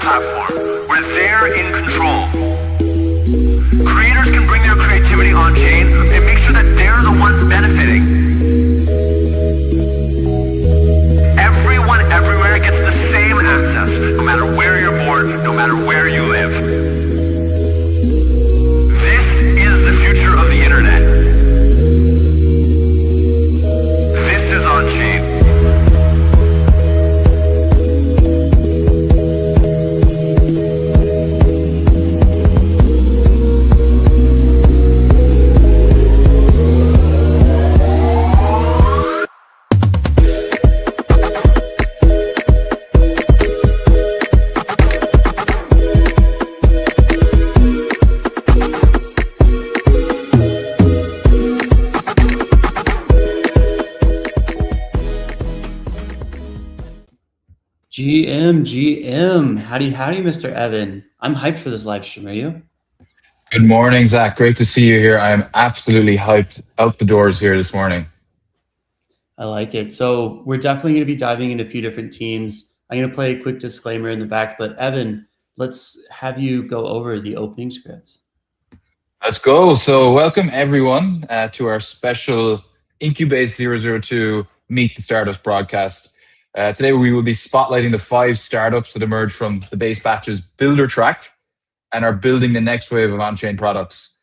platform where they're in control. Creators can bring their creativity on chain and make sure that they're the ones benefiting. Everyone everywhere gets the same access, no matter where you're born, no matter where you live. This is the future of the internet. This is on chain. GM, howdy, Mr. Evan. I'm hyped for this live stream. Are you? Good morning, Zach. Great to see you here. I am absolutely hyped out the doors here this morning. I like it. So we're definitely going to be diving into a few different teams. I'm going to play a quick disclaimer in the back, but Evan, let's have you go over the opening script. Let's go. So welcome everyone to our special Incubase 002 Meet the Startups broadcast. Today we will be spotlighting the 5 startups that emerged from the Base Batches builder track and are building the next wave of on-chain products.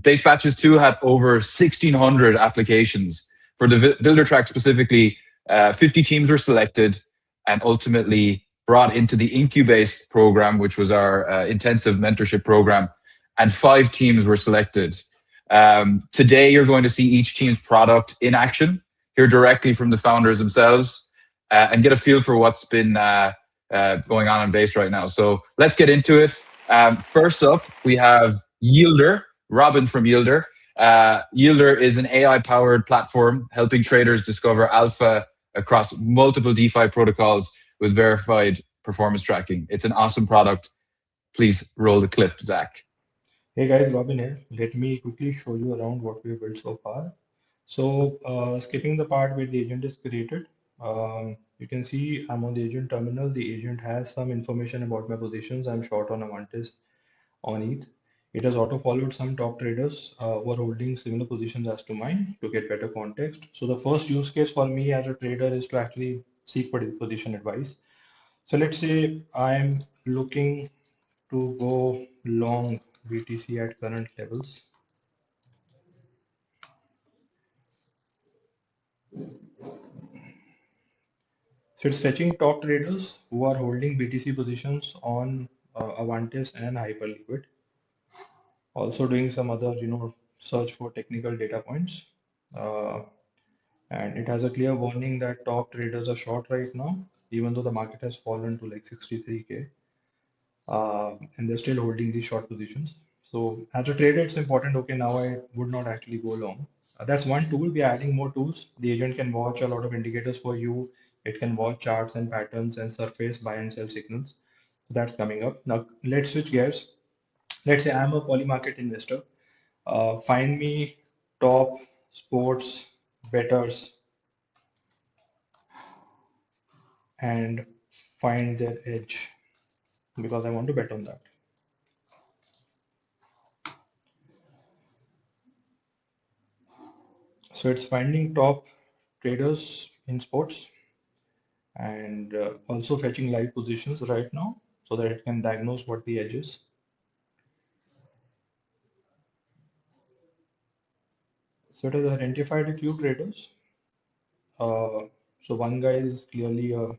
Base Batches 2 had over 1,600 applications. For the builder track specifically, 50 teams were selected and ultimately brought into the Incubase program, which was our intensive mentorship program, and 5 teams were selected. Today, you're going to see each team's product in action, hear directly from the founders themselves, and get a feel for what's been going on in Base right now. So let's get into it. First up, we have Yielder, Robin from Yielder. Yielder is an AI-powered platform helping traders discover alpha across multiple DeFi protocols with verified performance tracking. It's an awesome product. Please roll the clip, Zach. Hey guys, Robin here. Let me quickly show you around what we've built so far. So, skipping the part where the agent is created, you can see I'm on the agent terminal. The agent has some information about my positions. I'm short on Avantis on ETH. It has auto followed some top traders who are holding similar positions as to mine to get better context. So the first use case for me as a trader is to actually seek position advice. So let's say I'm looking to go long BTC at current levels. So it's fetching top traders who are holding BTC positions on Avantis and Hyperliquid. Also doing some other, search for technical data points. And it has a clear warning that top traders are short right now, even though the market has fallen to like 63K. And they're still holding these short positions. So as a trader, it's important. Okay, now I would not actually go long. That's one tool. We're adding more tools. The agent can watch a lot of indicators for you. It can watch charts and patterns and surface buy and sell signals. So that's coming up. Now let's switch gears. Let's say I'm a polymarket investor. Find me top sports bettors and find their edge because I want to bet on that. So it's finding top traders in sports and also fetching live positions right now so that it can diagnose what the edge is. So it has identified a few traders. So one guy is clearly a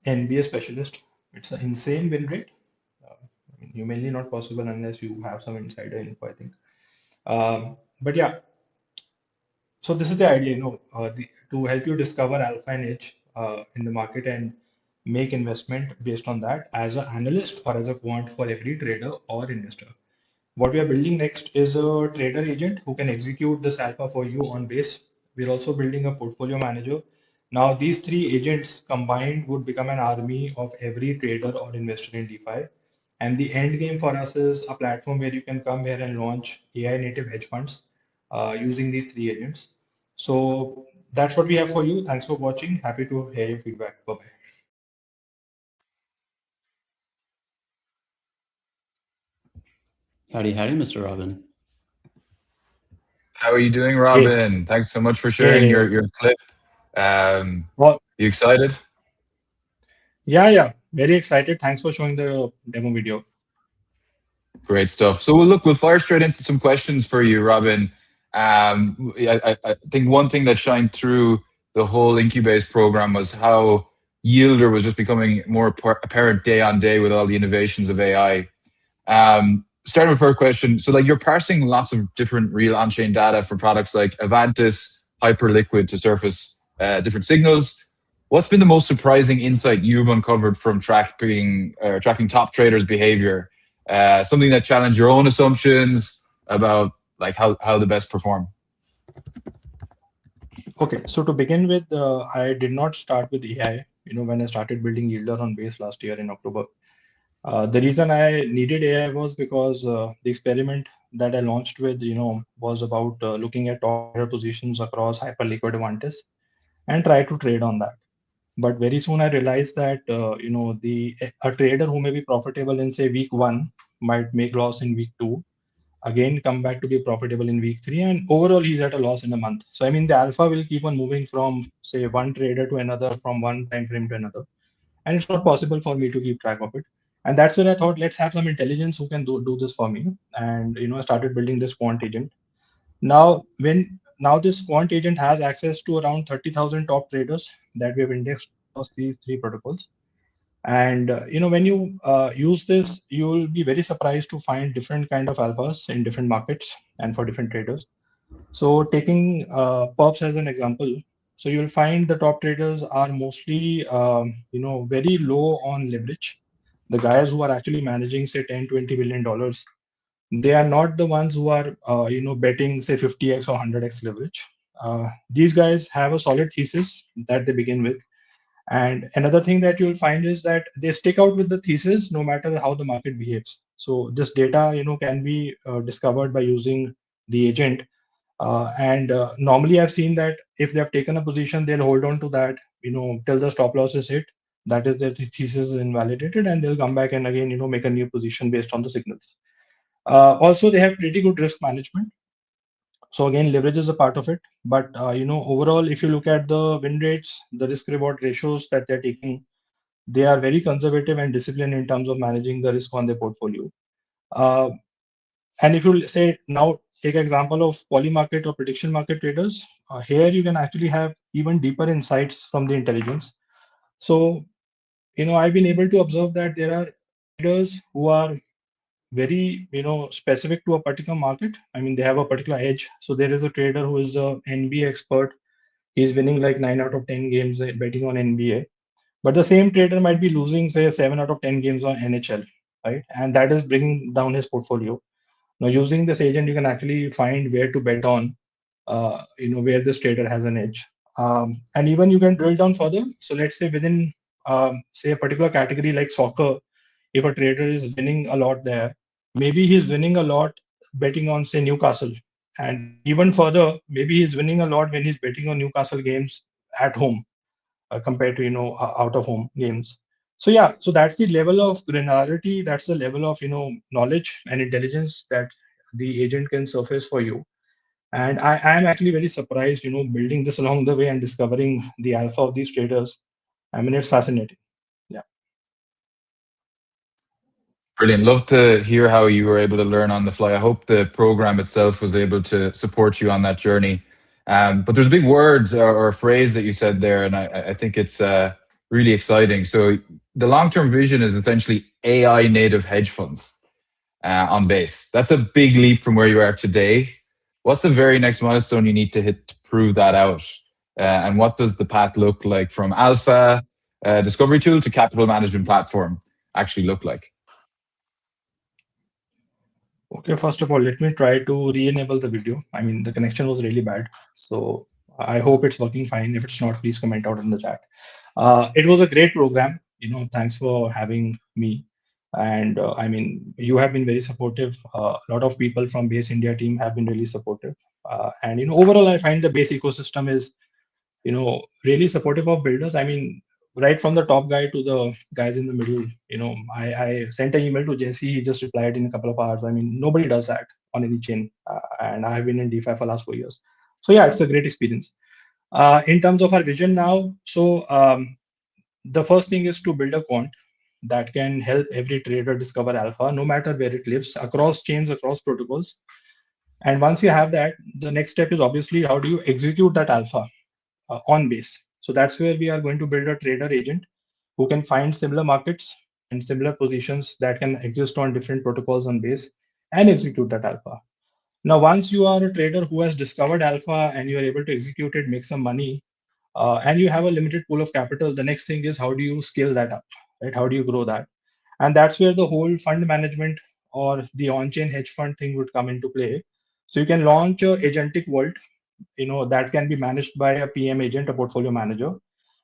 NBA specialist. It's an insane win rate. Humanly not possible unless you have some insider info, I think. But yeah, so this is the idea, to help you discover alpha and edge in the market and make investment based on that as an analyst or as a quant for every trader or investor. What we are building next is a trader agent who can execute this alpha for you on base. We're also building a portfolio manager. Now, these 3 agents combined would become an army of every trader or investor in DeFi. And the end game for us is a platform where you can come here and launch AI native hedge funds using these 3 agents. So that's what we have for you. Thanks for watching. Happy to hear your feedback. Bye bye. Howdy, howdy, Mr. Robin. How are you doing, Hey, Robin? Thanks so much for hey, sharing your clip. well, You excited? yeah, very excited. Thanks for showing the demo video. Great stuff. So we'll fire straight into some questions for you, Robin. I think one thing that shined through the whole Incubase program was how Yielder was just becoming more apparent day on day with all the innovations of AI. Starting with first question. So, like, you're parsing lots of different real on-chain data from products like Avantis, Hyperliquid to surface different signals. What's been the most surprising insight you've uncovered from tracking top traders' behavior? Something that challenged your own assumptions about like how the best perform. Okay, so to begin with, I did not start with AI. When I started building Yielder on Base last year in October, the reason I needed AI was because the experiment that I launched with, was about looking at top trader positions across Hyperliquid Avantis and try to trade on that. But very soon I realized that the a trader who may be profitable in say week one might make loss in week two, again come back to be profitable in week three, and overall he's at a loss in a month. So I mean the alpha will keep on moving from say one trader to another, from one time frame to another, and it's not possible for me to keep track of it. And that's when I thought, let's have some intelligence who can do this for me. And I started building this quant agent. Now this quant agent has access to around 30,000 top traders that we have indexed across these three protocols. And when you use this, you will be very surprised to find different kind of alphas in different markets and for different traders. So taking perps as an example, so you'll find the top traders are mostly very low on leverage. The guys who are actually managing say 10-20 billion dollars, they are not the ones who are betting say 50x or 100x leverage. These guys have a solid thesis that they begin with, and another thing that you'll find is that they stick out with the thesis no matter how the market behaves. So this data can be discovered by using the agent. And normally I've seen that if they have taken a position, they'll hold on to that till the stop loss is hit. That is, their thesis is invalidated, and they'll come back and again make a new position based on the signals. Also, they have pretty good risk management. So again, leverage is a part of it. But overall, if you look at the win rates, the risk reward ratios that they're taking, they are very conservative and disciplined in terms of managing the risk on their portfolio. Uh, and if you say now take example of poly market or prediction market traders, here you can actually have even deeper insights from the intelligence. So I've been able to observe that there are traders who are very specific to a particular market. I mean, they have a particular edge. So there is a trader who is a NBA expert. He's winning like 9 out of 10 games betting on NBA. But the same trader might be losing, say, 7 out of 10 games on NHL, right? And that is bringing down his portfolio. Now, using this agent, you can actually find where to bet on, where this trader has an edge. And even you can drill down further. So let's say within, say, a particular category like soccer, if a trader is winning a lot there, maybe he's winning a lot betting on, say, Newcastle. And even further, maybe he's winning a lot when he's betting on Newcastle games at home compared to out of home games. So yeah, so that's the level of granularity, that's the level of knowledge and intelligence that the agent can surface for you. And I am actually very surprised building this along the way and discovering the alpha of these traders. I mean, it's fascinating. Yeah. Brilliant. Love to hear how you were able to learn on the fly. I hope the program itself was able to support you on that journey. But there's big words or a phrase that you said there, and I think it's really exciting. So the long-term vision is essentially AI native hedge funds on base. That's a big leap from where you are today. What's the very next milestone you need to hit to prove that out? And what does the path look like from alpha discovery tool to capital management platform actually look like? Okay, first of all, let me try to re-enable the video. I mean, the connection was really bad. So I hope it's working fine. If it's not, please comment out in the chat. It was a great program. Thanks for having me. And I mean, you have been very supportive. A lot of people from Base India team have been really supportive. And overall, I find the Base ecosystem is, really supportive of builders. I mean, right from the top guy to the guys in the middle. I sent an email to Jesse. He just replied in a couple of hours. I mean, nobody does that on any chain, and I've been in DeFi for the last 4 years. So yeah, it's a great experience. In terms of our vision now, so the first thing is to build a quant that can help every trader discover alpha, no matter where it lives, across chains, across protocols. And once you have that, the next step is obviously how do you execute that alpha on base. So that's where we are going to build a trader agent who can find similar markets and similar positions that can exist on different protocols on base and execute that alpha. Now, once you are a trader who has discovered alpha and you are able to execute it, make some money, and you have a limited pool of capital, the next thing is how do you scale that up, right? How do you grow that? And that's where the whole fund management or the on-chain hedge fund thing would come into play. So you can launch a agentic vault, that can be managed by a PM agent, a portfolio manager,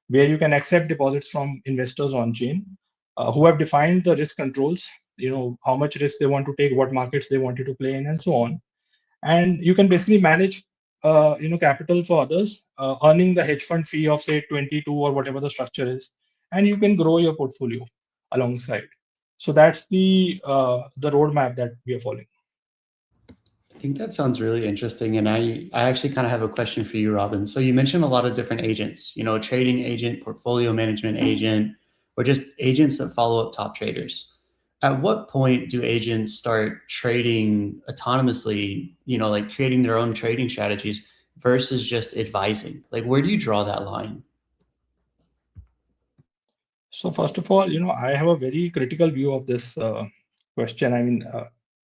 where you can accept deposits from investors on chain who have defined the risk controls, how much risk they want to take, what markets they wanted to play in, and so on. And you can basically manage capital for others, earning the hedge fund fee of say 22 or whatever the structure is, and you can grow your portfolio alongside. So that's the roadmap that we are following. I think that sounds really interesting. And I actually kind of have a question for you, Robin. So you mentioned a lot of different agents, a trading agent, portfolio management agent, or just agents that follow up top traders. At what point do agents start trading autonomously, like creating their own trading strategies versus just advising? Like, where do you draw that line? So first of all, I have a very critical view of this question. I mean,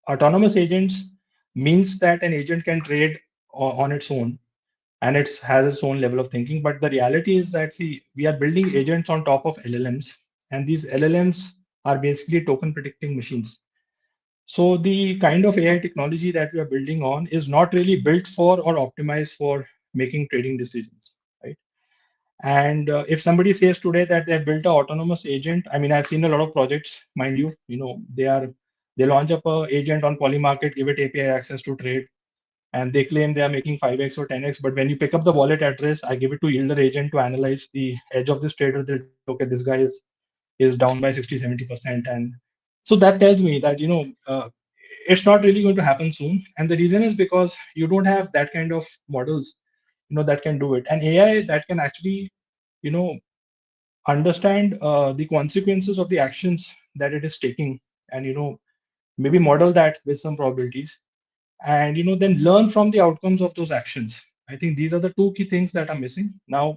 autonomous agents means that an agent can trade on its own, and it has its own level of thinking. But the reality is that, see, we are building agents on top of LLMs, and these LLMs are basically token predicting machines. So the kind of AI technology that we are building on is not really built for or optimized for making trading decisions, right? And if somebody says today that they have built an autonomous agent, I mean, I've seen a lot of projects, mind you, they launch up a agent on Polymarket, give it API access to trade, and they claim they are making 5x or 10x. But when you pick up the wallet address, I give it to Yielder agent to analyze the edge of this trader. They'll, okay, this guy is down by 60-70%, and so that tells me that it's not really going to happen soon. And the reason is because you don't have that kind of models that can do it, and AI that can actually you know understand the consequences of the actions that it is taking, and maybe model that with some probabilities, and then learn from the outcomes of those actions. I think these are the two key things that are missing now.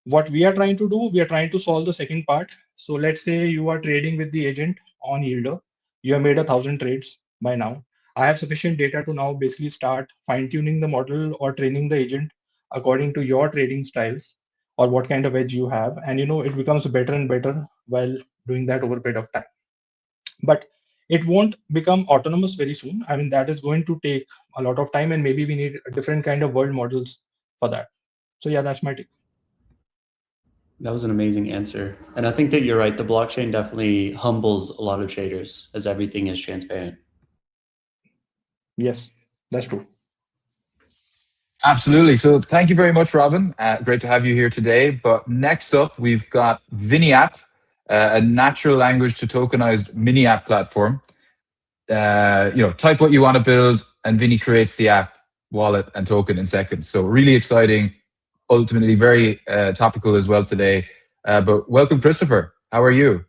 What we are trying to do, we are trying to solve the second part. So let's say you are trading with the agent on Yielder. You have made 1,000 trades by now. I have sufficient data to now basically start fine tuning the model or training the agent according to your trading styles or what kind of edge you have. And it becomes better and better while doing that over a period of time. But it won't become autonomous very soon. I mean, that is going to take a lot of time, and maybe we need a different kind of world models for that. So yeah, that's my take. That was an amazing answer. And I think that you're right. The blockchain definitely humbles a lot of traders as everything is transparent. Yes, that's true. Absolutely. So thank you very much, Robin. Great to have you here today. But next up, we've got ViniApp, a natural language to tokenized mini app platform. Type what you want to build, and Vini creates the app, wallet, and token in seconds. So really exciting, ultimately very topical as well today. But welcome, Christopher. How are you?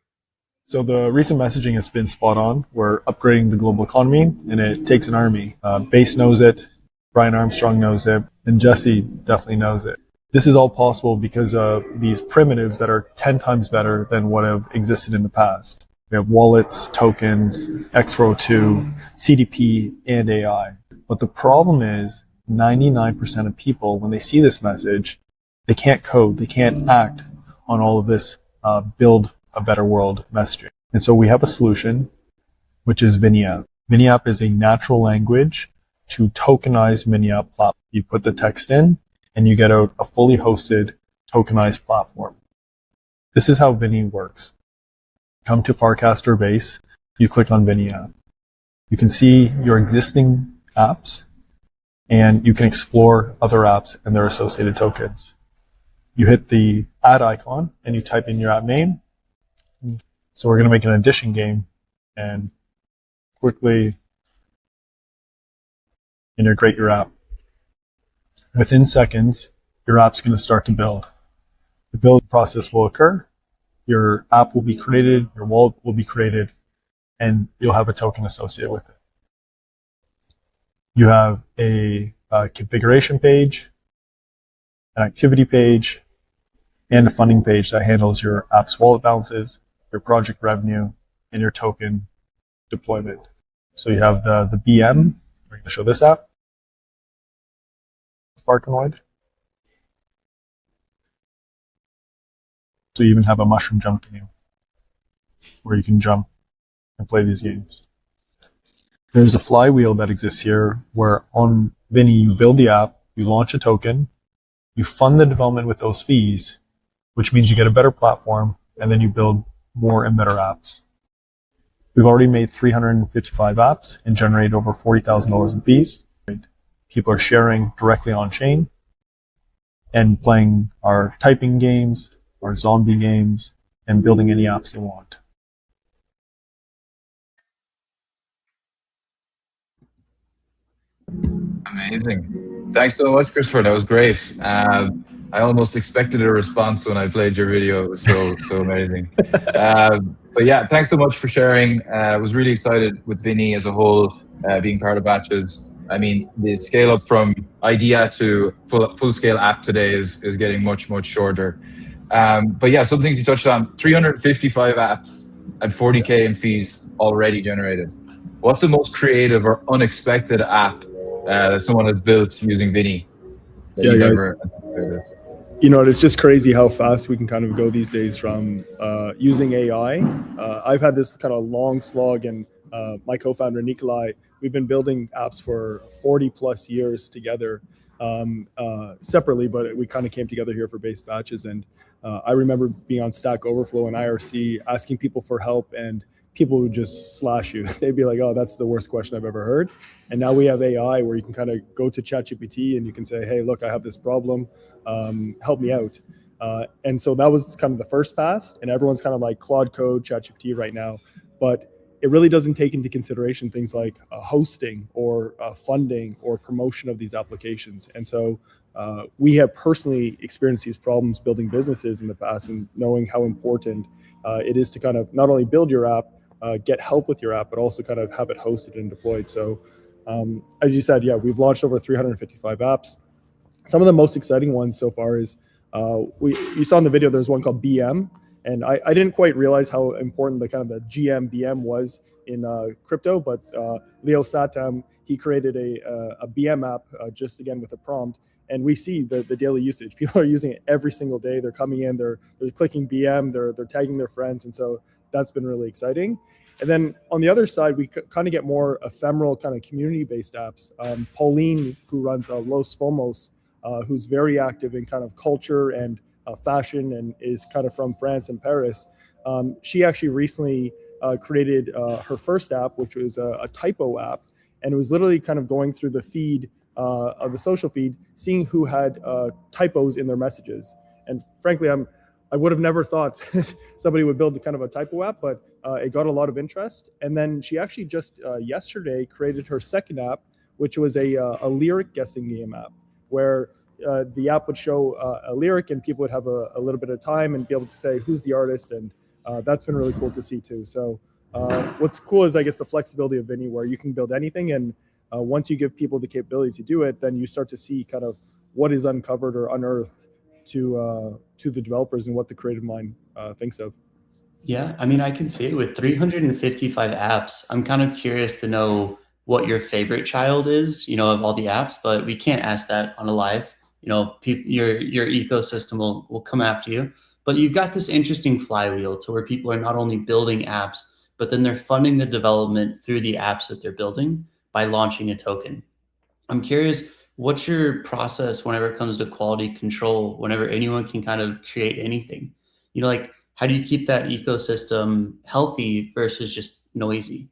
So the recent messaging has been spot on. We're upgrading the global economy, and it takes an army. Base knows it, Brian Armstrong knows it, and Jesse definitely knows it. This is all possible because of these primitives that are 10 times better than what have existed in the past. We have wallets, tokens, X-Row2, CDP, and AI. But the problem is 99% of people, when they see this message, they can't code, they can't act on all of this build a better world messaging. And so we have a solution, which is ViniApp. ViniApp is a natural language to tokenize mini-app platform. You put the text in, and you get out a fully hosted, tokenized platform. This is how Vini works. Come to Farcaster Base, you click on ViniApp. You can see your existing apps, and you can explore other apps and their associated tokens. you hit the add icon and you type in your app name. So we're going to make an addition game and quickly integrate your app. Within seconds, your app's going to start to build. The build process will occur. Your app will be created, your wallet will be created, and you'll have a token associated with it. You have a configuration page, an activity page, and a funding page that handles your app's wallet balances, your project revenue, and your token deployment. So you have the BM. We're going to show this app, Sparkanoid. So you even have a mushroom jump game where you can jump and play these games. There's a flywheel that exists here where on Vinny you build the app, you launch a token, you fund the development with those fees, which means you get a better platform, and then you build more and better apps. We've already made 355 apps and generated over $40,000 in fees. People are sharing directly on chain and playing our typing games, our zombie games, and building any apps they want. Amazing. Thanks so much, Christopher. That was great. I almost expected a response when I played your video. It was so amazing. But yeah, thanks so much for sharing. I was really excited with Vinny as a whole, being part of Batches. I mean, the scale up from idea to full scale app today is getting much shorter. But yeah, some things you touched on: 355 apps and 40K in fees already generated. What's the most creative or unexpected app that someone has built using Vinny? Yeah, guys. You know, it's just crazy how fast we can kind of go these days from using AI. I've had this kind of long slog, and my co-founder Nikolai, we've been building apps for 40 plus years together, separately, but we kind of came together here for Base Batches. And I remember being on Stack Overflow and IRC asking people for help, and people would just slash you. They'd be like, oh, that's the worst question I've ever heard. And now we have AI where you can kind of go to ChatGPT and you can say, hey, look, I have this problem. Help me out. And so that was kind of the first pass, and everyone's kind of like Claude Code, ChatGPT right now. But it really doesn't take into consideration things like hosting or funding or promotion of these applications. And so we have personally experienced these problems building businesses in the past, and knowing how important it is to kind of not only build your app, get help with your app, but also kind of have it hosted and deployed. So as you said, yeah, we've launched over 355 apps. Some of the most exciting ones so far is you saw in the video, there's one called BM. And I didn't quite realize how important the kind of the GM BM was in crypto, but Leo Satam, he created a BM app just again with a prompt, and we see the daily usage. People are using it every single day. They're coming in, they're clicking BM, they're tagging their friends, and so that's been really exciting. And then on the other side, we kind of get more ephemeral kind of community-based apps. Pauline, who runs Los Fomos, who's very active in kind of culture and fashion and is kind of from France and Paris. She actually recently created her first app, which was a typo app. And it was literally kind of going through the feed of the social feed, seeing who had typos in their messages. And frankly, I would have never thought somebody would build kind of a typo app, but it got a lot of interest. And then she actually just yesterday created her second app, which was a lyric guessing game app, where the app would show a lyric and people would have a little bit of time and be able to say who's the artist. And that's been really cool to see too. So what's cool is, I guess, the flexibility of Vinny, where you can build anything. And once you give people the capability to do it, then you start to see kind of what is uncovered or unearthed to the developers and what the creative mind thinks of. Yeah, I mean, I can see it with 355 apps. I'm kind of curious to know what your favorite child is, of all the apps, but we can't ask that on a live. Your ecosystem will come after you. But you've got this interesting flywheel to where people are not only building apps, but then they're funding the development through the apps that they're building by launching a token. I'm curious, what's your process whenever it comes to quality control, whenever anyone can kind of create anything? Like, how do you keep that ecosystem healthy versus just noisy?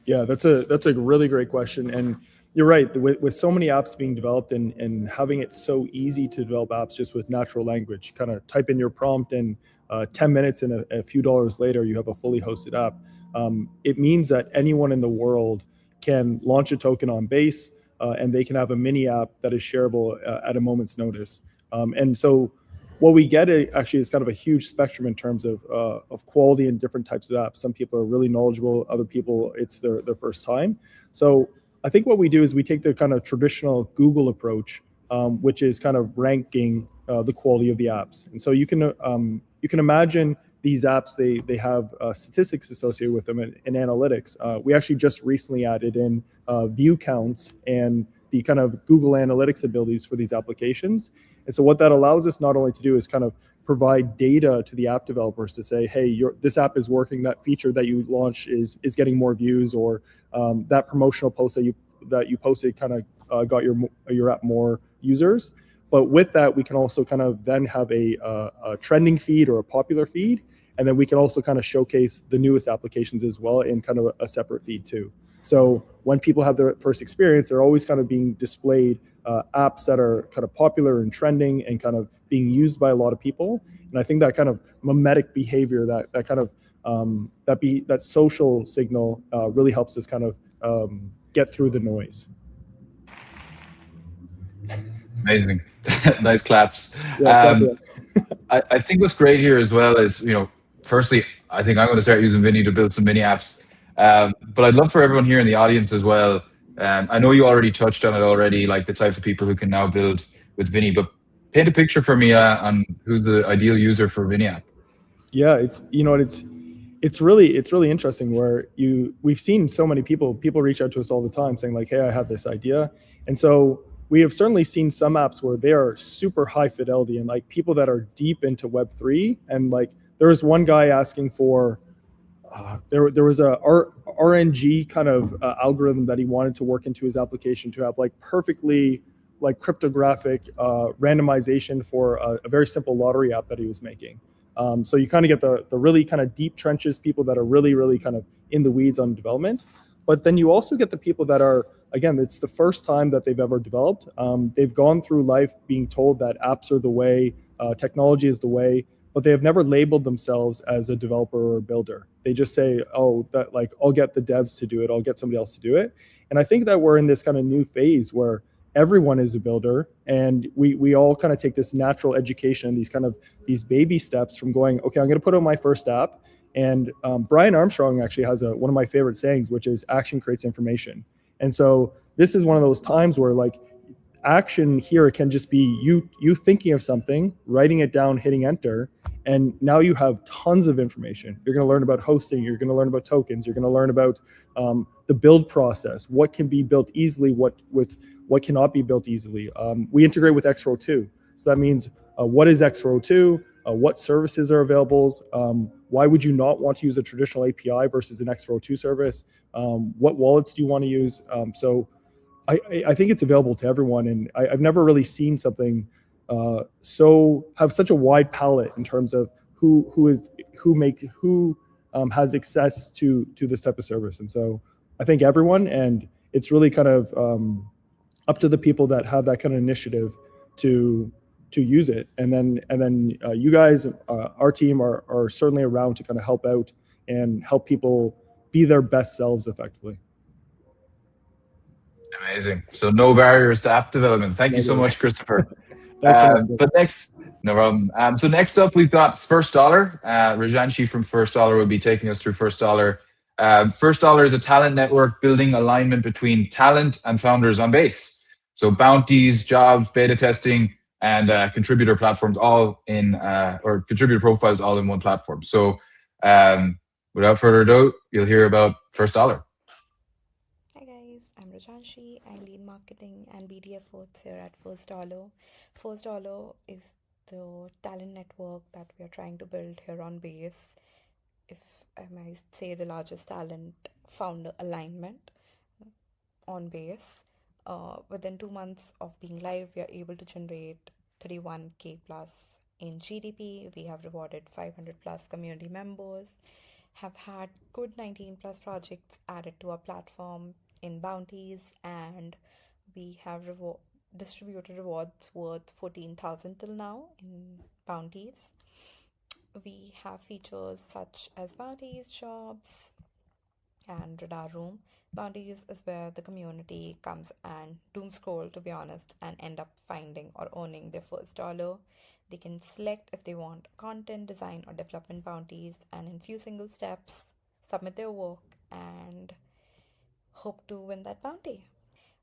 Yeah, that's a really great question. And you're right. With so many apps being developed and having it so easy to develop apps just with natural language, kind of type in your prompt and 10 minutes and a few dollars later, you have a fully hosted app. It means that anyone in the world can launch a token on Base and they can have a mini app that is shareable at a moment's notice. And so what we get actually is kind of a huge spectrum in terms of quality and different types of apps. Some people are really knowledgeable, other people, it's their first time. So I think what we do is we take the kind of traditional Google approach, which is kind of ranking the quality of the apps. And so you can imagine these apps, they have statistics associated with them in analytics. We actually just recently added in view counts and the kind of Google Analytics abilities for these applications. And so what that allows us not only to do is kind of provide data to the app developers to say, hey, this app is working, that feature that you launched is getting more views, or that promotional post that you posted kind of got your app more users. But with that, we can also kind of then have a trending feed or a popular feed, and then we can also kind of showcase the newest applications as well in kind of a separate feed too. So when people have their first experience, they're always kind of being displayed apps that are kind of popular and trending and kind of being used by a lot of people. And I think that kind of mimetic behavior, that kind of that social signal really helps us kind of get through the noise. Amazing. Nice claps. Yeah, I think what's great here as well is, firstly, I think I'm going to start using Vinny to build some mini apps. But I'd love for everyone here in the audience as well. I know you already touched on it already, like the types of people who can now build with Vinny, but paint a picture for me on who's the ideal user for Vinny app. Yeah, it's really interesting where we've seen so many people reach out to us all the time saying like, hey, I have this idea. And so we have certainly seen some apps where they are super high fidelity and like people that are deep into Web3. And like there was one guy asking for there was a RNG kind of algorithm that he wanted to work into his application to have like perfectly like cryptographic randomization for a very simple lottery app that he was making. So you kind of get the really kind of deep trenches, people that are really, really kind of in the weeds on development. But then you also get the people that are, again, it's the first time that they've ever developed. They've gone through life being told that apps are the way, technology is the way, but they have never labeled themselves as a developer or a builder. They just say, oh, that like, I'll get the devs to do it, I'll get somebody else to do it. And I think that we're in this kind of new phase where everyone is a builder, and we all kind of take this natural education, these baby steps from going, okay, I'm going to put out my first app. And Brian Armstrong actually has one of my favorite sayings, which is action creates information. And so this is one of those times where like action here can just be you thinking of something, writing it down, hitting enter, and now you have tons of information. You're going to learn about hosting, you're going to learn about tokens, you're going to learn about the build process, what can be built easily, what cannot be built easily. We integrate with Xrow 2, so that means what is Xrow 2, what services are available, why would you not want to use a traditional API versus an Xrow 2 service, what wallets do you want to use. So I think it's available to everyone, and I've never really seen something have such a wide palette in terms of who has access to this type of service. And so I think everyone, and it's really kind of up to the people that have that kind of initiative to use it. And then you guys, our team are certainly around to kind of help out and help people be their best selves effectively. Amazing. So no barriers to app development. Thank you so much, Christopher. But next, no problem. So next up, we've got First Dollar. Rajanshi from First Dollar will be taking us through First Dollar. First Dollar is a talent network building alignment between talent and founders on Base. So bounties, jobs, beta testing, and contributor platforms all in, or contributor profiles all in one platform. So without further ado, you'll hear about First Dollar. Hi guys, I'm Rajanshi. I lead marketing and BD efforts here at First Dollar. First Dollar is the talent network that we are trying to build here on Base. If I may say, the largest talent founder alignment on Base. Within 2 months of being live, we are able to generate 31K plus in GDP. We have rewarded 500 plus community members, have had good 19 plus projects added to our platform, in bounties, and we have distributed rewards worth 14,000 till now in bounties. We have features such as bounties, shops, and radar room. Bounties is where the community comes and doom scroll, to be honest, and end up finding or owning their first dollar. They can select if they want content, design, or development bounties, and in few single steps, submit their work and hope to win that bounty.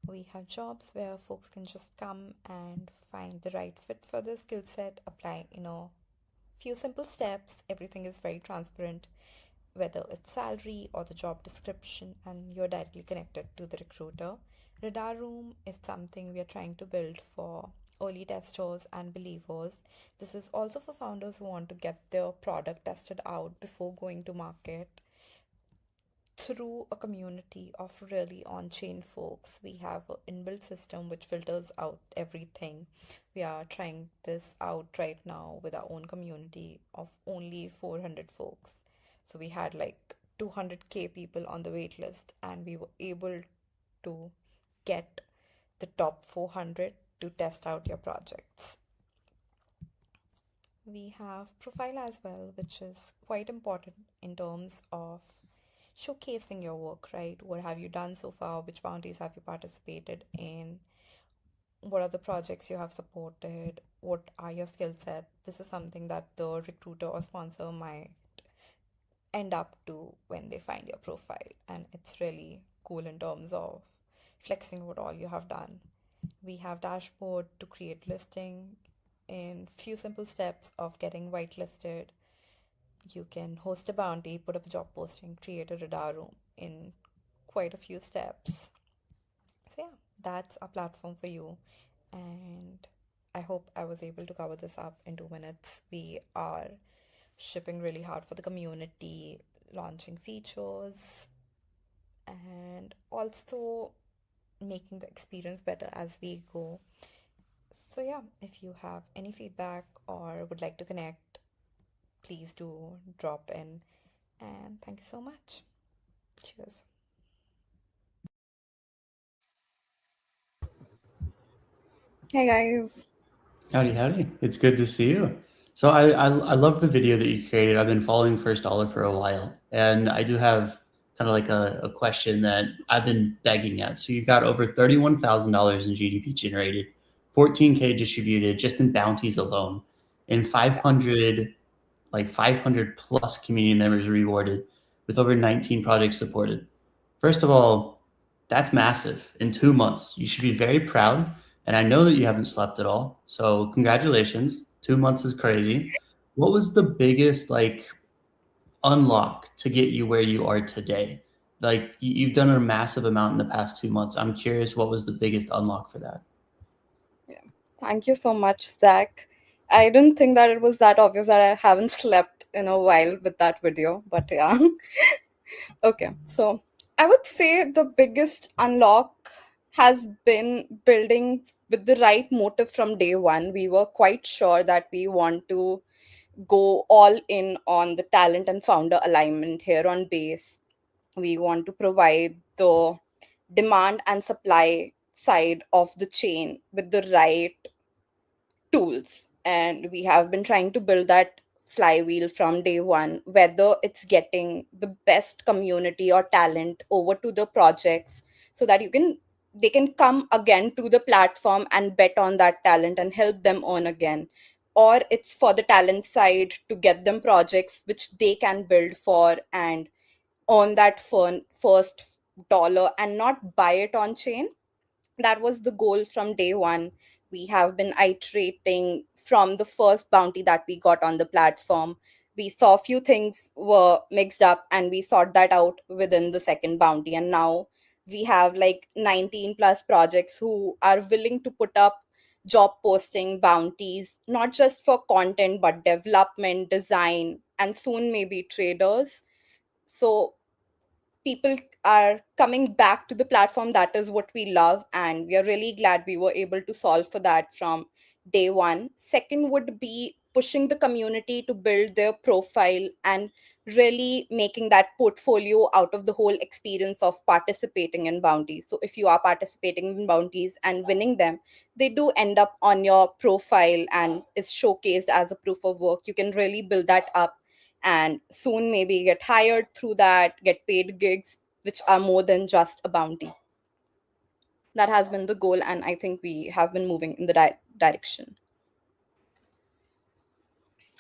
We have jobs where folks can just come and find the right fit for their skill set, apply, few simple steps. Everything is very transparent, whether it's salary or the job description, and you're directly connected to the recruiter. Radar Room is something we are trying to build for early testers and believers. This is also for founders who want to get their product tested out before going to market. Through a community of really on-chain folks, we have an inbuilt system which filters out everything. We are trying this out right now with our own community of only 400 folks. So we had like 200k people on the wait list, and we were able to get the top 400 to test out your projects. We have profile as well, which is quite important in terms of showcasing your work, right? What have you done so far? Which bounties have you participated in? What are the projects you have supported? What are your skill set? This is something that the recruiter or sponsor might end up to when they find your profile, and it's really cool in terms of flexing what all you have done. We have dashboard to create listing in few simple steps of getting whitelisted. You can host a bounty, put up a job posting, create a radar room in quite a few steps. So yeah, that's a platform for you. And I hope I was able to cover this up in 2 minutes. We are shipping really hard for the community, launching features, and also making the experience better as we go. So yeah, if you have any feedback or would like to connect, please do drop in. And thank you so much. Cheers. Hey guys. Howdy, howdy. It's good to see you. So I love the video that you created. I've been following First Dollar for a while, and I do have kind of like a question that I've been begging at. So you've got over $31,000 in GDP generated, 14K distributed just in bounties alone, and 500 plus community members rewarded with over 19 projects supported. First of all, that's massive in 2 months. You should be very proud. And I know that you haven't slept at all. So congratulations. 2 months is crazy. What was the biggest unlock to get you where you are today? Like you've done a massive amount in the past 2 months. I'm curious, what was the biggest unlock for that? Thank you so much, Zach. I didn't think that it was that obvious that I haven't slept in a while with that video, but yeah. Okay, so I would say the biggest unlock has been building with the right motive from day one. We were quite sure that we want to go all in on the talent and founder alignment here on base. We want to provide the demand and supply side of the chain with the right tools, and we have been trying to build that flywheel from day one, whether it's getting the best community or talent over to the projects so that they can come again to the platform and bet on that talent and help them earn again, or it's for the talent side to get them projects which they can build for and earn that first dollar and not buy it on chain. That was the goal from day one. We have been iterating from the first bounty that we got on the platform. We saw a few things were mixed up and we sought that out within the second bounty. And now we have like 19 plus projects who are willing to put up job posting bounties, not just for content, but development, design, and soon maybe traders. So people are coming back to the platform. That is what we love, and we are really glad we were able to solve for that from day one. Second would be pushing the community to build their profile and really making that portfolio out of the whole experience of participating in bounties. So if you are participating in bounties and winning them, they do end up on your profile and is showcased as a proof of work. You can really build that up and soon maybe get hired through that, get paid gigs which are more than just a bounty. That has been the goal, and I think we have been moving in the direction.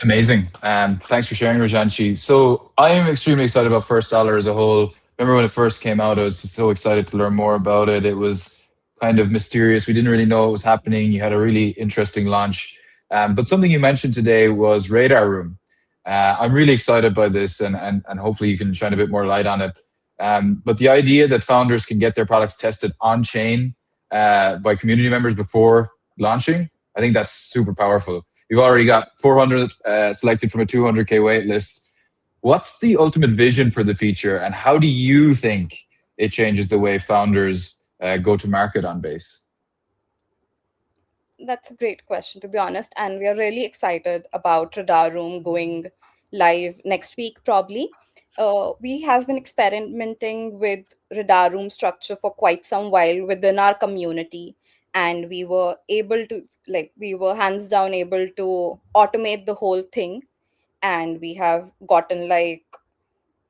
Amazing. Thanks for sharing, Rajanshi. So I am extremely excited about First Dollar as a whole. Remember when it first came out, I was just so excited to learn more about it. It was kind of mysterious. We didn't really know what was happening. You had a really interesting launch. But something you mentioned today was Radar Room. I'm really excited by this, and hopefully you can shine a bit more light on it. But the idea that founders can get their products tested on chain by community members before launching, I think that's super powerful. You've already got 400 selected from a 200K wait list. What's the ultimate vision for the feature, and how do you think it changes the way founders go to market on Base? That's a great question, to be honest. And we are really excited about Radar Room going live next week, probably. We have been experimenting with Radar Room structure for quite some while within our community. And we were able to, like, we were hands down able to automate the whole thing. And we have gotten like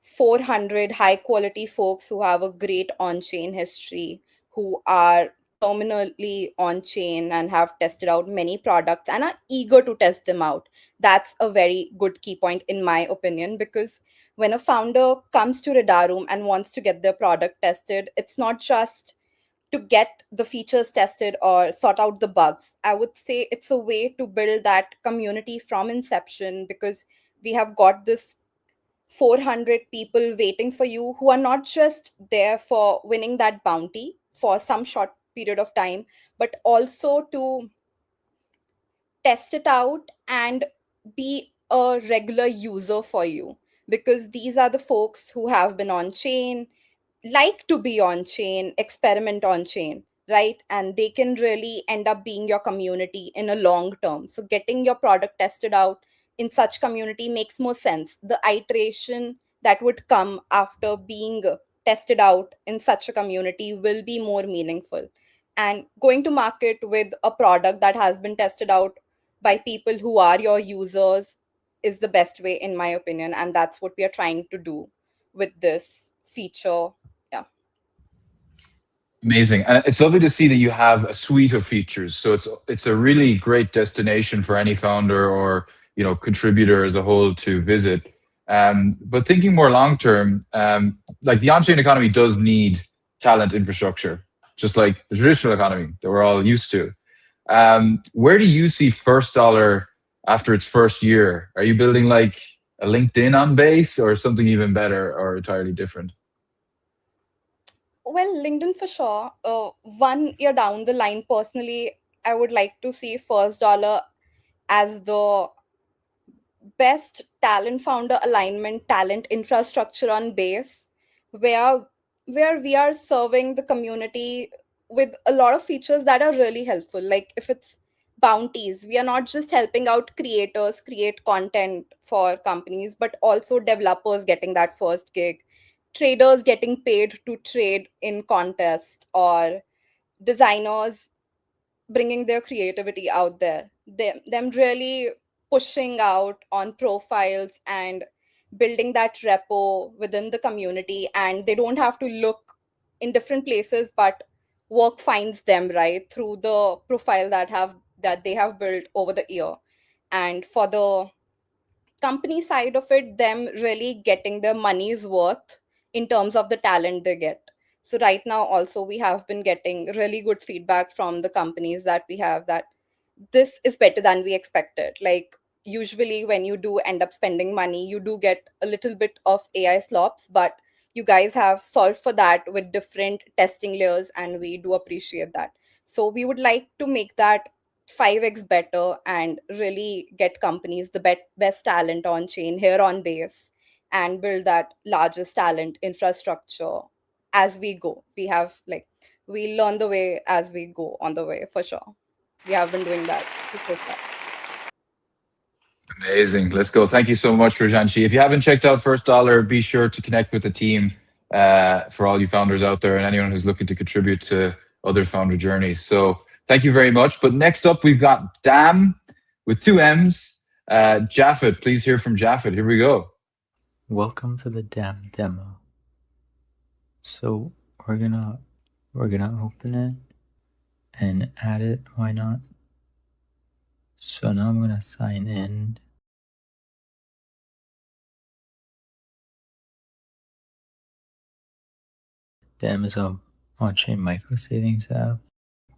400 high quality folks who have a great on chain history, who are terminally on chain and have tested out many products and are eager to test them out. That's a very good key point, in my opinion, because when a founder comes to Radar Room and wants to get their product tested, it's not just to get the features tested or sort out the bugs. I would say it's a way to build that community from inception, because we have got this 400 people waiting for you who are not just there for winning that bounty for some short period of time, but also to test it out and be a regular user for you, because these are the folks who have been on chain, like to be on chain, experiment on chain, right? And they can really end up being your community in a long term. So getting your product tested out in such community makes more sense. The iteration that would come after being tested out in such a community will be more meaningful. And going to market with a product that has been tested out by people who are your users is the best way, in my opinion. And that's what we are trying to do with this feature. Yeah. Amazing, and it's lovely to see that you have a suite of features. So it's a really great destination for any founder or contributor as a whole to visit. But thinking more long term, like the on-chain economy does need talent infrastructure, just like the traditional economy that we're all used to. Where do you see First Dollar after its first year? Are you building like a LinkedIn on Base, or something even better or entirely different? Well, LinkedIn for sure. 1 year down the line, personally, I would like to see First Dollar as the best talent founder alignment, talent infrastructure on Base, where we are serving the community with a lot of features that are really helpful. Like if it's bounties, we are not just helping out creators create content for companies, but also developers getting that first gig, traders getting paid to trade in contest, or designers bringing their creativity out there, them really pushing out on profiles and building that repo within the community, and they don't have to look in different places, but work finds them right through the profile that they have built over the year. And for the company side of it, them really getting their money's worth in terms of the talent they get. So right now also we have been getting really good feedback from the companies that we have, that this is better than we expected. Like usually when you do end up spending money, you do get a little bit of AI slops, but you guys have solved for that with different testing layers, and we do appreciate that. So we would like to make that 5x better and really get companies the best talent on chain here on Base, and build that largest talent infrastructure as we go. We have like, we learn the way as we go on the way, for sure. We have been doing that to push that. Amazing. Let's go. Thank you so much, Rajanshi. If you haven't checked out First Dollar, be sure to connect with the team for all you founders out there and anyone who's looking to contribute to other founder journeys. So thank you very much. But next up, we've got Dam with two M's. Japheth, please hear from Japheth. Here we go. Welcome to the Dam demo. So we're gonna open it and add it. Why not? So now I'm gonna sign in. Dam is a on-chain micro savings app.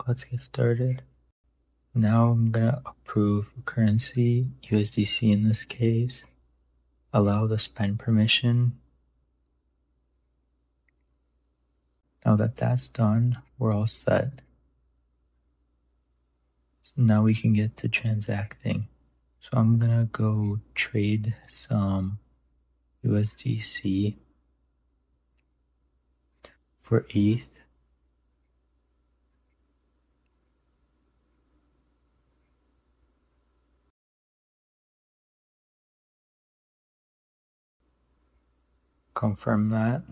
Let's get started. Now I'm gonna approve currency, USDC in this case. Allow the spend permission. Now that that's done, we're all set. So now we can get to transacting. So I'm gonna go trade some USDC for ETH. Confirm that.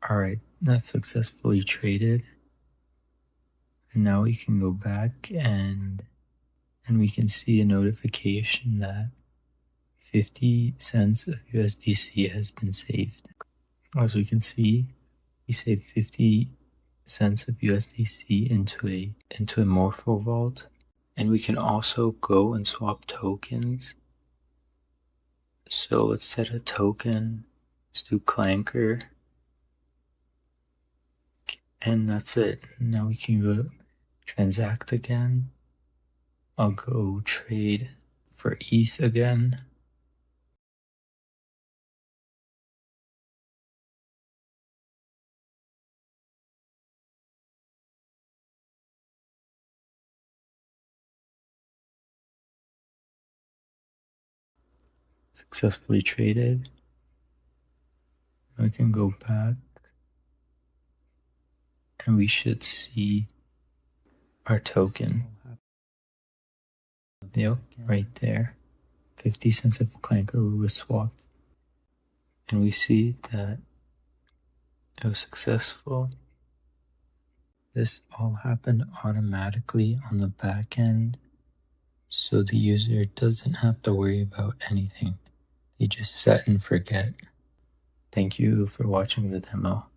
Alright, that's successfully traded. And now we can go back and we can see a notification that 50 cents of USDC has been saved. As we can see, we saved 50 cents of USDC into a Morpho vault. And we can also go and swap tokens. So let's set a token. Let's do Clanker. And that's it. Now we can go transact again. I'll go trade for ETH again. Successfully traded. We can go back and we should see our token. Yep, right there. 50 cents of Clanker was swapped. And we see that it was successful. This all happened automatically on the back end, so the user doesn't have to worry about anything. They just set and forget. Thank you for watching the demo.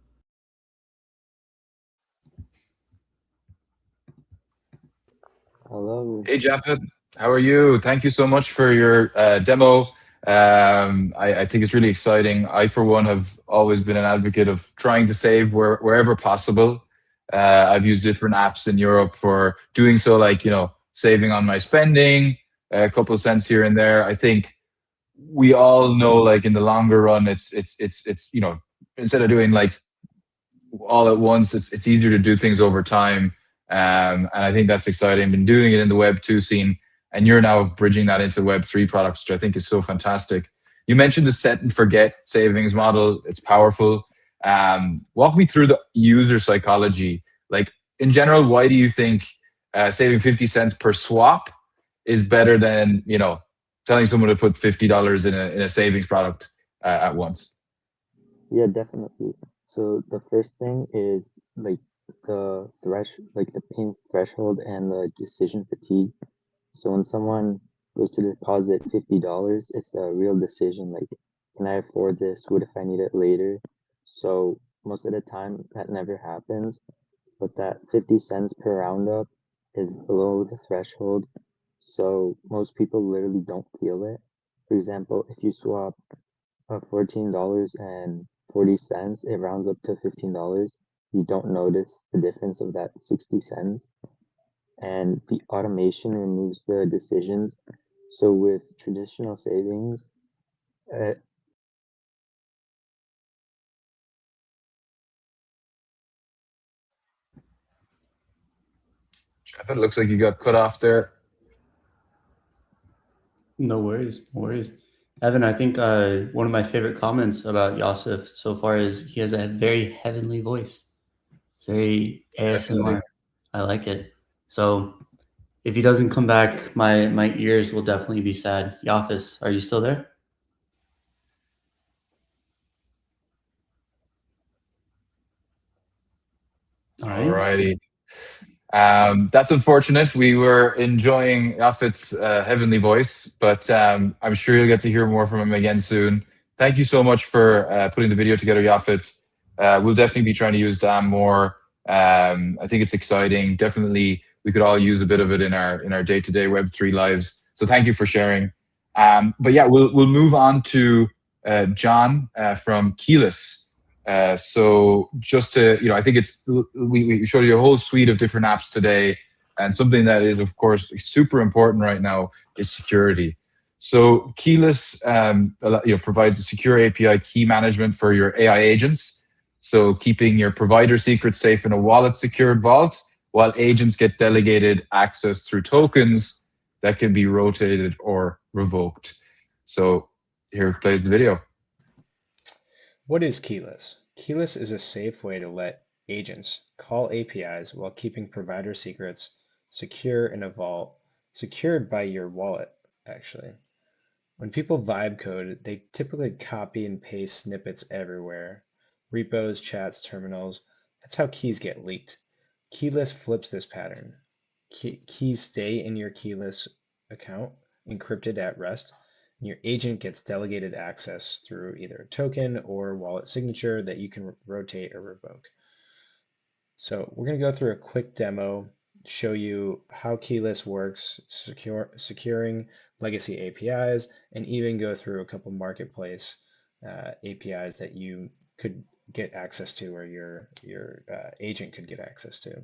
Hello. Hey, Japheth. How are you? Thank you so much for your demo. I think it's really exciting. I, for one, have always been an advocate of trying to save wherever possible. I've used different apps in Europe for doing so, like, saving on my spending, a couple of cents here and there. I think we all know, like, in the longer run, it's instead of doing like all at once, it's easier to do things over time. And I think that's exciting. I've been doing it in the Web 2 scene, and you're now bridging that into Web 3 products, which I think is so fantastic. You mentioned the set and forget savings model. It's powerful. Walk me through the user psychology. Like, in general, why do you think saving 50 cents per swap is better than, telling someone to put $50 in a savings product at once? Yeah, definitely. So the first thing is like the pain threshold and the decision fatigue. So when someone goes to deposit $50, it's a real decision. Like, can I afford this? What if I need it later? So most of the time that never happens, but that 50 cents per roundup is below the threshold. So most people literally don't feel it. For example, if you swap $14.40, it rounds up to $15. You don't notice the difference of that 60 cents. And the automation removes the decisions. So with traditional savings, Jeff, it looks like you got cut off there. No worries, no worries. Evan, I think one of my favorite comments about Yosef so far is he has a very heavenly voice. It's very Definitely. ASMR. I like it. So if he doesn't come back, my ears will definitely be sad. Yafis, are you still there? All right. Alrighty. That's unfortunate. We were enjoying Yafit's heavenly voice, but I'm sure you'll get to hear more from him again soon. Thank you so much for putting the video together, Yafit. We'll definitely be trying to use DAM more. I think it's exciting. Definitely, we could all use a bit of it in our day-to-day Web3 lives. So thank you for sharing. But yeah, we'll move on to John from Keyless. So just to, I think we showed you a whole suite of different apps today, and something that is, of course, super important right now is security. So Keyless, provides a secure API key management for your AI agents. So keeping your provider secrets safe in a wallet secured vault, while agents get delegated access through tokens that can be rotated or revoked. So here plays the video. What is keyless? Keyless is a safe way to let agents call APIs while keeping provider secrets secure in a vault, secured by your wallet, actually. When people vibe code, they typically copy and paste snippets everywhere. Repos, chats, terminals. That's how keys get leaked. Keyless flips this pattern. Keys stay in your keyless account, encrypted at rest, and your agent gets delegated access through either a token or wallet signature that you can rotate or revoke. So we're going to go through a quick demo, show you how keyless works, securing legacy APIs, and even go through a couple marketplace APIs that you could get access to, or your agent could get access to.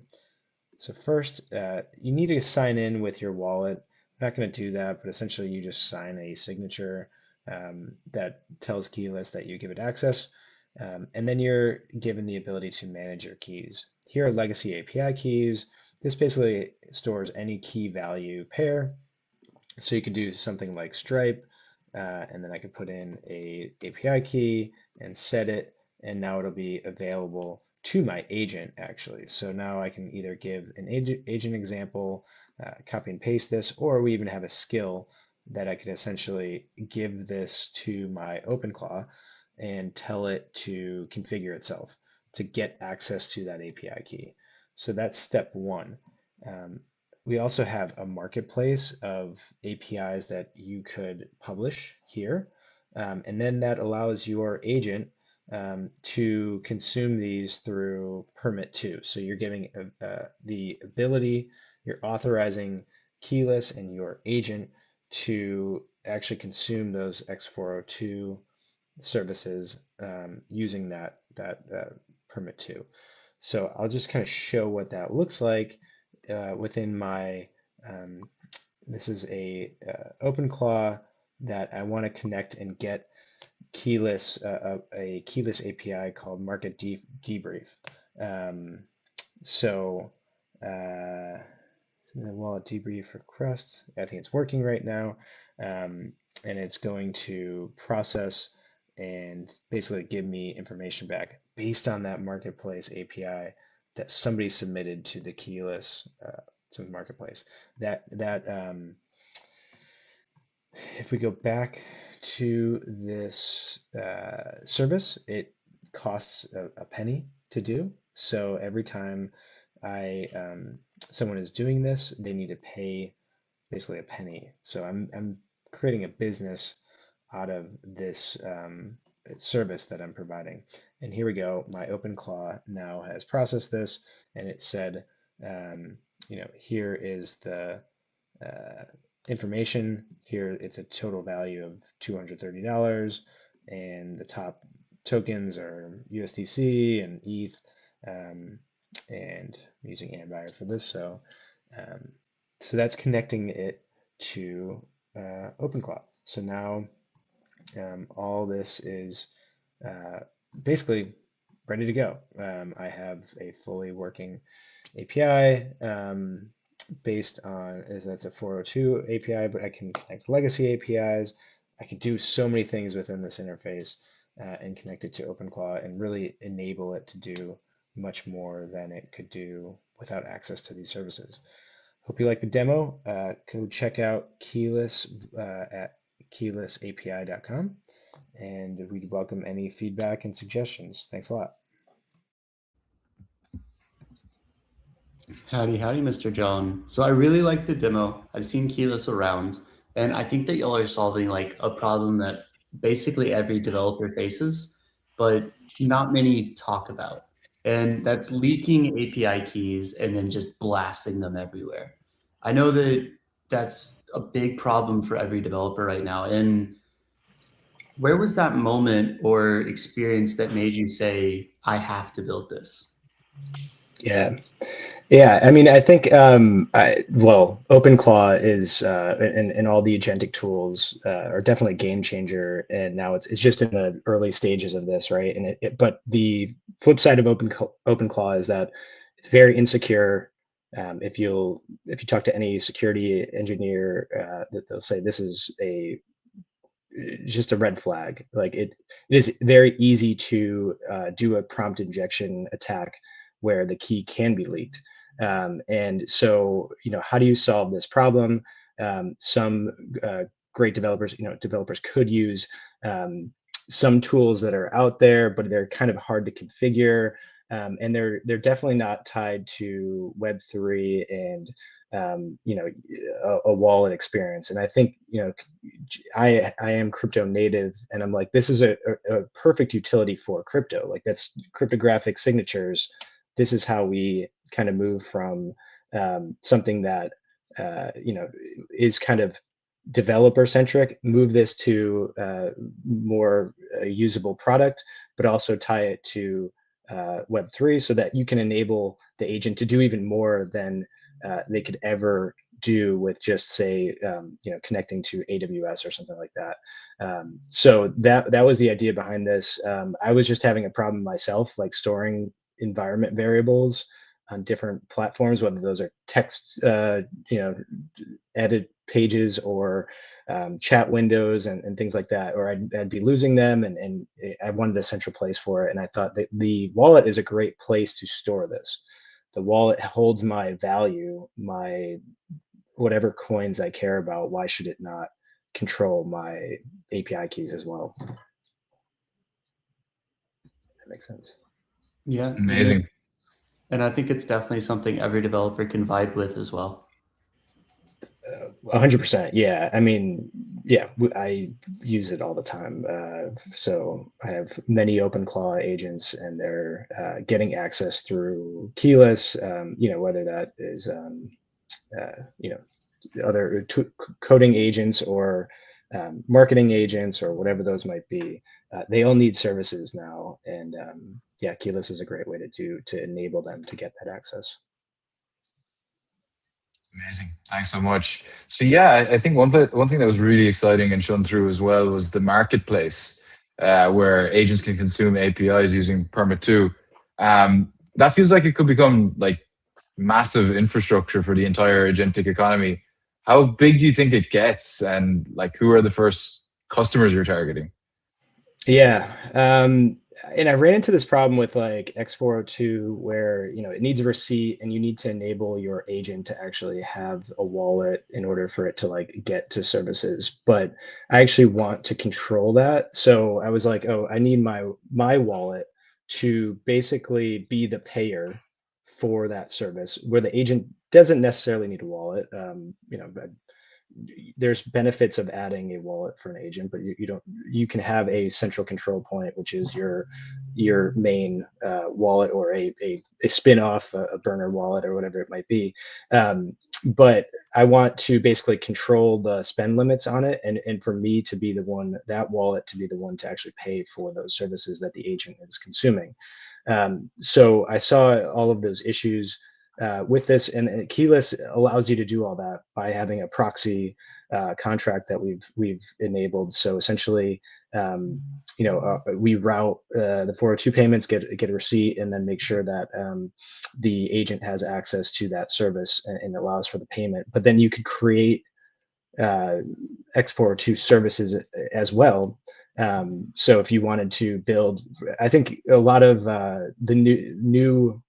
So first, you need to sign in with your wallet. I'm not going to do that, but essentially you just sign a signature that tells Keyless that you give it access, and then you're given the ability to manage your keys. Here are legacy API keys. This basically stores any key value pair. So you could do something like Stripe, and then I could put in a API key and set it, and now it'll be available to my agent actually. So now I can either give an agent example, copy and paste this, or we even have a skill that I could essentially give this to my OpenClaw and tell it to configure itself to get access to that API key. So that's step one. We also have a marketplace of APIs that you could publish here. And then that allows your agent to consume these through permit two. So you're giving the ability, you're authorizing Keyless and your agent to actually consume those X402 services using that permit two. So I'll just kind of show what that looks like within my, this is a OpenClaw that I want to connect and get keyless, a keyless API called Market Debrief. So the wallet debrief request, I think it's working right now. And it's going to process and basically give me information back based on that marketplace API that somebody submitted to the keyless to the marketplace. If we go back to this service, it costs a penny to do. So every time someone is doing this, they need to pay basically a penny. So I'm creating a business out of this service that I'm providing. And here we go. My OpenClaw now has processed this, and it said, here is the information. Here it's a total value of $230, and the top tokens are USDC and ETH, and I'm using Ambire for this. So that's connecting it to OpenClaw. So now all this is basically ready to go. I have a fully working API based on, that's a 402 API, but I can connect legacy APIs. I can do so many things within this interface and connect it to OpenClaw and really enable it to do much more than it could do without access to these services. Hope you like the demo. Go check out Keyless at keylessapi.com, and we'd welcome any feedback and suggestions. Thanks a lot. Howdy, howdy, Mr. John. So I really like the demo. I've seen Keyless around, and I think that y'all are solving like a problem that basically every developer faces, but not many talk about. And that's leaking API keys and then just blasting them everywhere. I know that that's a big problem for every developer right now. And where was that moment or experience that made you say, I have to build this? Yeah. Yeah, I mean, I think OpenClaw is and all the agentic tools are definitely a game changer, and now it's just in the early stages of this, right? And but the flip side of OpenClaw is that it's very insecure. If you talk to any security engineer, that they'll say this is just a red flag. Like it is very easy to do a prompt injection attack where the key can be leaked. And so, how do you solve this problem? Some great developers, developers could use some tools that are out there, but they're kind of hard to configure. And they're definitely not tied to Web3 and a wallet experience. And I think I am crypto native, and I'm like, this is a perfect utility for crypto. Like that's cryptographic signatures. This is how we kind of move from something that is kind of developer centric, move this to more usable product, but also tie it to Web3 so that you can enable the agent to do even more than they could ever do with just say connecting to AWS or something like that. So that was the idea behind this. I was just having a problem myself, like storing environment variables on different platforms, whether those are text, edit pages or chat windows and things like that, or I'd be losing them, and I wanted a central place for it. And I thought that the wallet is a great place to store this. The wallet holds my value, my whatever coins I care about. Why should it not control my API keys as well? That makes sense. Yeah, Amazing. and I think it's definitely something every developer can vibe with as well. 100%. Yeah. I mean, yeah, I use it all the time. So I have many OpenClaw agents, and they're getting access through Keyless, whether that is, other coding agents or marketing agents or whatever those might be. They all need services now. And yeah, Keyless is a great way to enable them to get that access. Amazing. Thanks so much. So yeah, I think one thing that was really exciting and shone through as well was the marketplace, where agents can consume APIs using Permit 2. That feels like it could become like massive infrastructure for the entire agentic economy. How big do you think it gets, and like who are the first customers you're targeting? Yeah. And I ran into this problem with like X402 where, it needs a receipt and you need to enable your agent to actually have a wallet in order for it to like get to services. But I actually want to control that. So I was like, oh, I need my wallet to basically be the payer for that service where the agent doesn't necessarily need a wallet. But there's benefits of adding a wallet for an agent, but you can have a central control point, which is your main wallet, or a spin-off, a burner wallet, or whatever it might be. But I want to basically control the spend limits on it, and for me to be the one, that wallet to be the one to actually pay for those services that the agent is consuming. So I saw all of those issues with this, and Keyless allows you to do all that by having a proxy contract that we've enabled. So essentially, we route the 402 payments, get a receipt, and then make sure that the agent has access to that service, and allows for the payment. But then you could create X402 services as well, So if you wanted to build, I think a lot of the new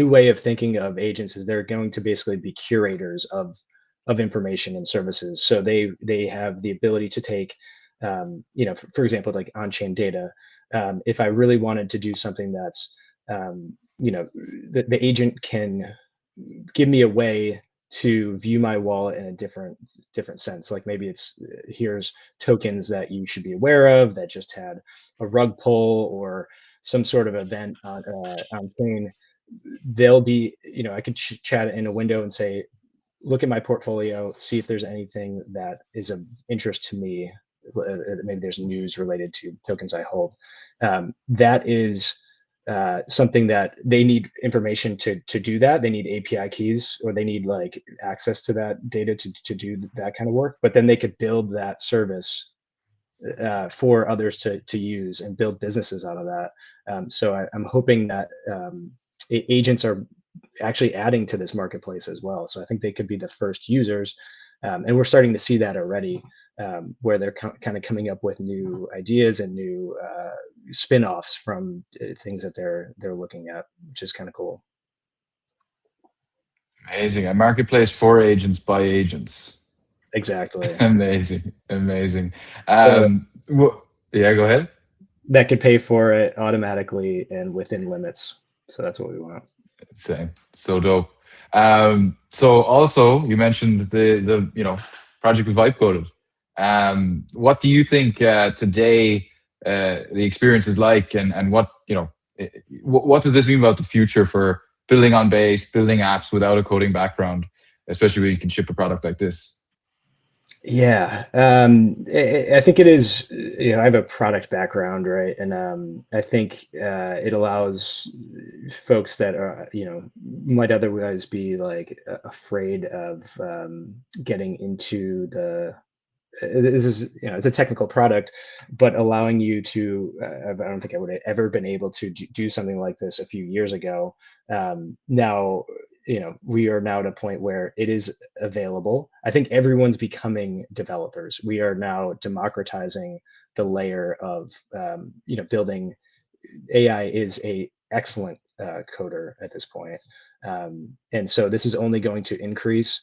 way of thinking of agents is they're going to basically be curators of information and services. So they have the ability to take, for example, like on-chain data. If I really wanted to do something that's, the agent can give me a way to view my wallet in a different sense. Like maybe it's here's tokens that you should be aware of that just had a rug pull or some sort of event on chain. They'll be, I could chat it in a window and say, look at my portfolio, see if there's anything that is of interest to me. Maybe there's news related to tokens I hold. That is something that they need information to do that. They need API keys, or they need like access to that data to do that kind of work. But then they could build that service for others to use and build businesses out of that. So I'm hoping that agents are actually adding to this marketplace as well. So I think they could be the first users, and we're starting to see that already, where they're kind of coming up with new ideas and new spin-offs from things that they're looking at, which is kind of cool. Amazing. A marketplace for agents by agents. Exactly. Amazing. Amazing. So Yeah, go ahead. that could pay for it automatically and within limits. So that's what we want. Same. So dope. So also you mentioned the project with Vibe Coded. What do you think today the experience is like, and what does this mean about the future for building on Base, building apps without a coding background, especially when you can ship a product like this? Yeah, I think it is. I have a product background, right? And I think it allows folks that are, might otherwise be like afraid of getting into this is, it's a technical product, but allowing you to, I don't think I would have ever been able to do something like this a few years ago. Now, we are now at a point where it is available. I think everyone's becoming developers. We are now democratizing the layer of, building. AI is a excellent coder at this point. And so this is only going to increase.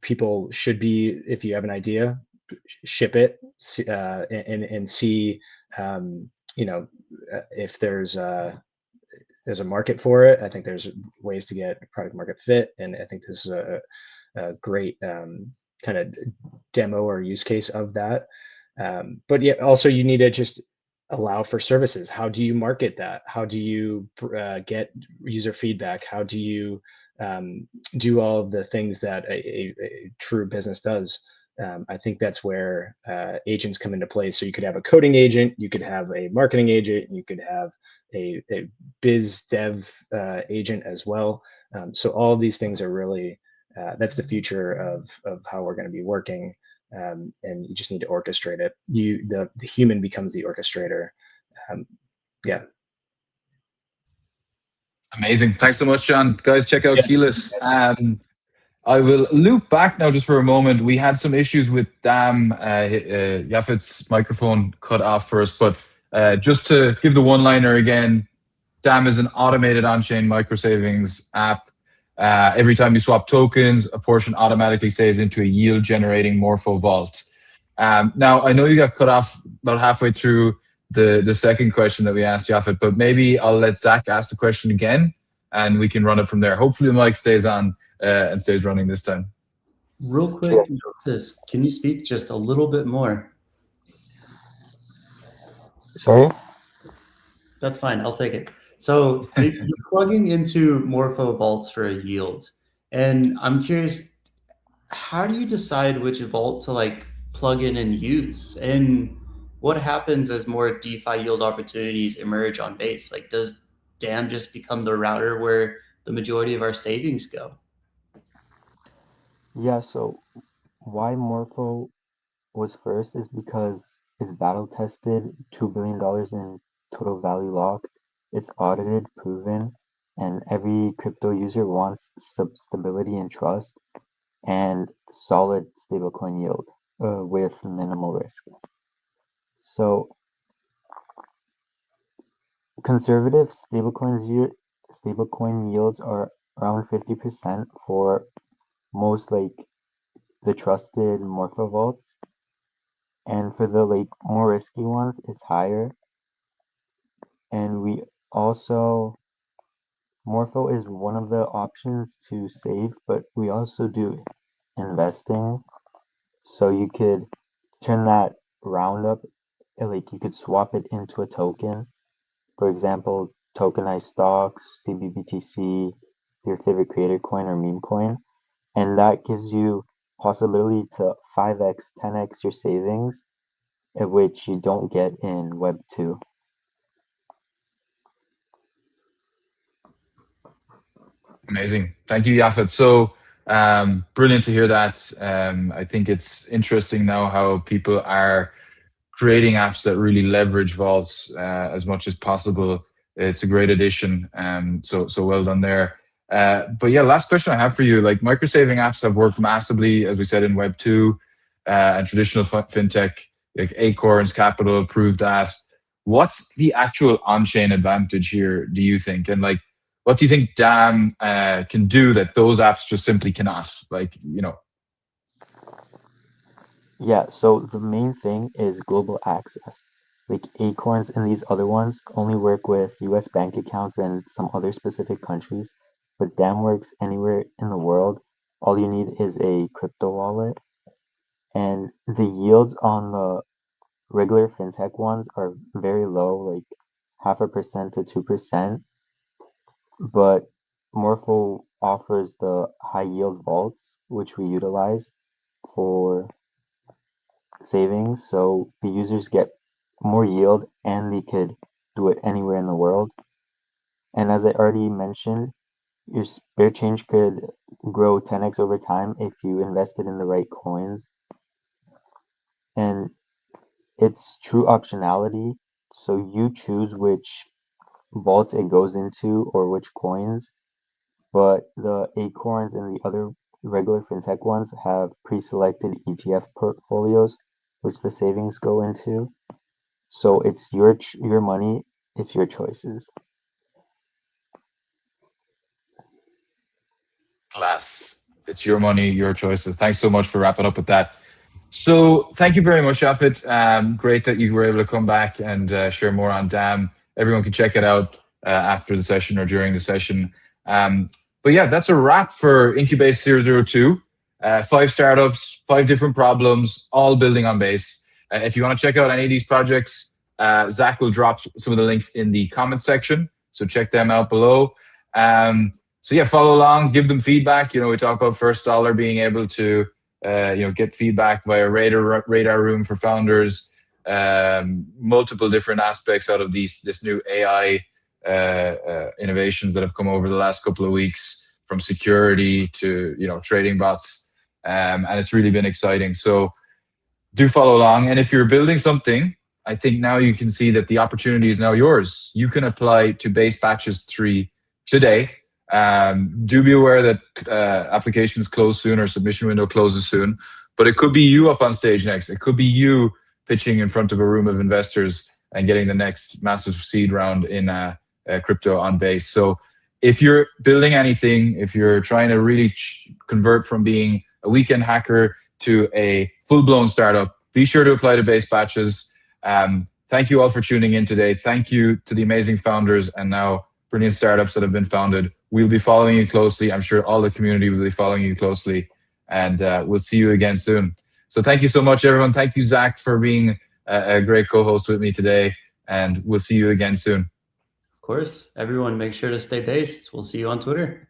People should be, if you have an idea, ship it, and see, if there's a market for it. I think there's ways to get product market fit, and I think this is a great kind of demo or use case of that. But yeah, also you need to just allow for services. How do you market that? How do you get user feedback? How do you do all of the things that a true business does? I think that's where agents come into play. So you could have a coding agent, you could have a marketing agent, you could have a biz dev agent as well. So all of these things are really, that's the future of how we're going to be working. And you just need to orchestrate it. The human becomes the orchestrator. Yeah. Amazing. Thanks so much, John. Guys, check out Yeah. Keyless. I will loop back now just for a moment. We had some issues with Dam. Yafet's microphone cut off first, but just to give the one-liner again, Dam is an automated on-chain micro-savings app. Every time you swap tokens, a portion automatically saves into a yield-generating Morpho vault. Now, I know you got cut off about halfway through the second question that we asked Yafet, but maybe I'll let Zach ask the question again, and we can run it from there. Hopefully the mic stays on and stays running this time. Real quick, can you speak just a little bit more? Sorry? That's fine. I'll take it. So you're plugging into Morpho vaults for a yield. And I'm curious, how do you decide which vault to like plug in and use? And what happens as more DeFi yield opportunities emerge on Base? Like, does DAM just become the router where the majority of our savings go? Yeah, so why Morpho was first is because it's battle tested, $2 billion in total value locked. It's audited, proven, and every crypto user wants stability and trust and solid stablecoin yield with minimal risk. So conservative stablecoin yields are around 50% for most like the trusted Morpho vaults, and for the like more risky ones, it's higher. And we also Morpho is one of the options to save, but we also do investing. So you could turn that roundup, like you could swap it into a token. For example, tokenized stocks, CBBTC, your favorite creator coin or meme coin, and that gives you possibility to 5x, 10x your savings, which you don't get in Web 2. Amazing. Thank you, Yafet. So brilliant to hear that. I think it's interesting now how people are creating apps that really leverage vaults as much as possible. It's a great addition. So well done there. But yeah, last question I have for you. Like microsaving apps have worked massively, as we said, in Web 2 and traditional fintech, like Acorns Capital proved that. What's the actual on-chain advantage here, do you think? And like, what do you think DAM can do that those apps just simply cannot? Like, you know. Yeah, so the main thing is global access. Like Acorns and these other ones only work with US bank accounts and some other specific countries, but DAM works anywhere in the world. All you need is a crypto wallet, and the yields on the regular fintech ones are very low, like 0.5% to 2%, but Morpho offers the high yield vaults, which we utilize for savings, so the users get more yield and they could do it anywhere in the world. And as I already mentioned, your spare change could grow 10x over time if you invested in the right coins. And it's true optionality, so you choose which vault it goes into or which coins, but the Acorns and the other regular fintech ones have pre-selected ETF portfolios, which the savings go into. So it's your money, it's your choices. Class. It's your money, your choices. Thanks so much for wrapping up with that. So thank you very much, Shafit. Great that you were able to come back and share more on DAM. Everyone can check it out after the session or during the session. But yeah, that's a wrap for Incubase 002. 5 startups, 5 different problems, all building on Base. If you want to check out any of these projects, Zach will drop some of the links in the comments section. So check them out below. So yeah, follow along, give them feedback. You know, we talk about First Dollar being able to get feedback via radar room for founders, multiple different aspects out of this new AI innovations that have come over the last couple of weeks, from security to trading bots, and it's really been exciting. So do follow along, and if you're building something, I think now you can see that the opportunity is now yours. You can apply to Base Batches 3 today. Do be aware that applications close soon or submission window closes soon, but it could be you up on stage next. It could be you pitching in front of a room of investors and getting the next massive seed round in crypto on Base. So if you're building anything, if you're trying to really convert from being a weekend hacker to a full-blown startup, be sure to apply to Base Batches. Thank you all for tuning in today. Thank you to the amazing founders and now brilliant startups that have been founded. We'll be following you closely. I'm sure all the community will be following you closely, and we'll see you again soon. So thank you so much, everyone. Thank you, Zach, for being a great co-host with me today, and we'll see you again soon. Of course, everyone, make sure to stay based. We'll see you on Twitter.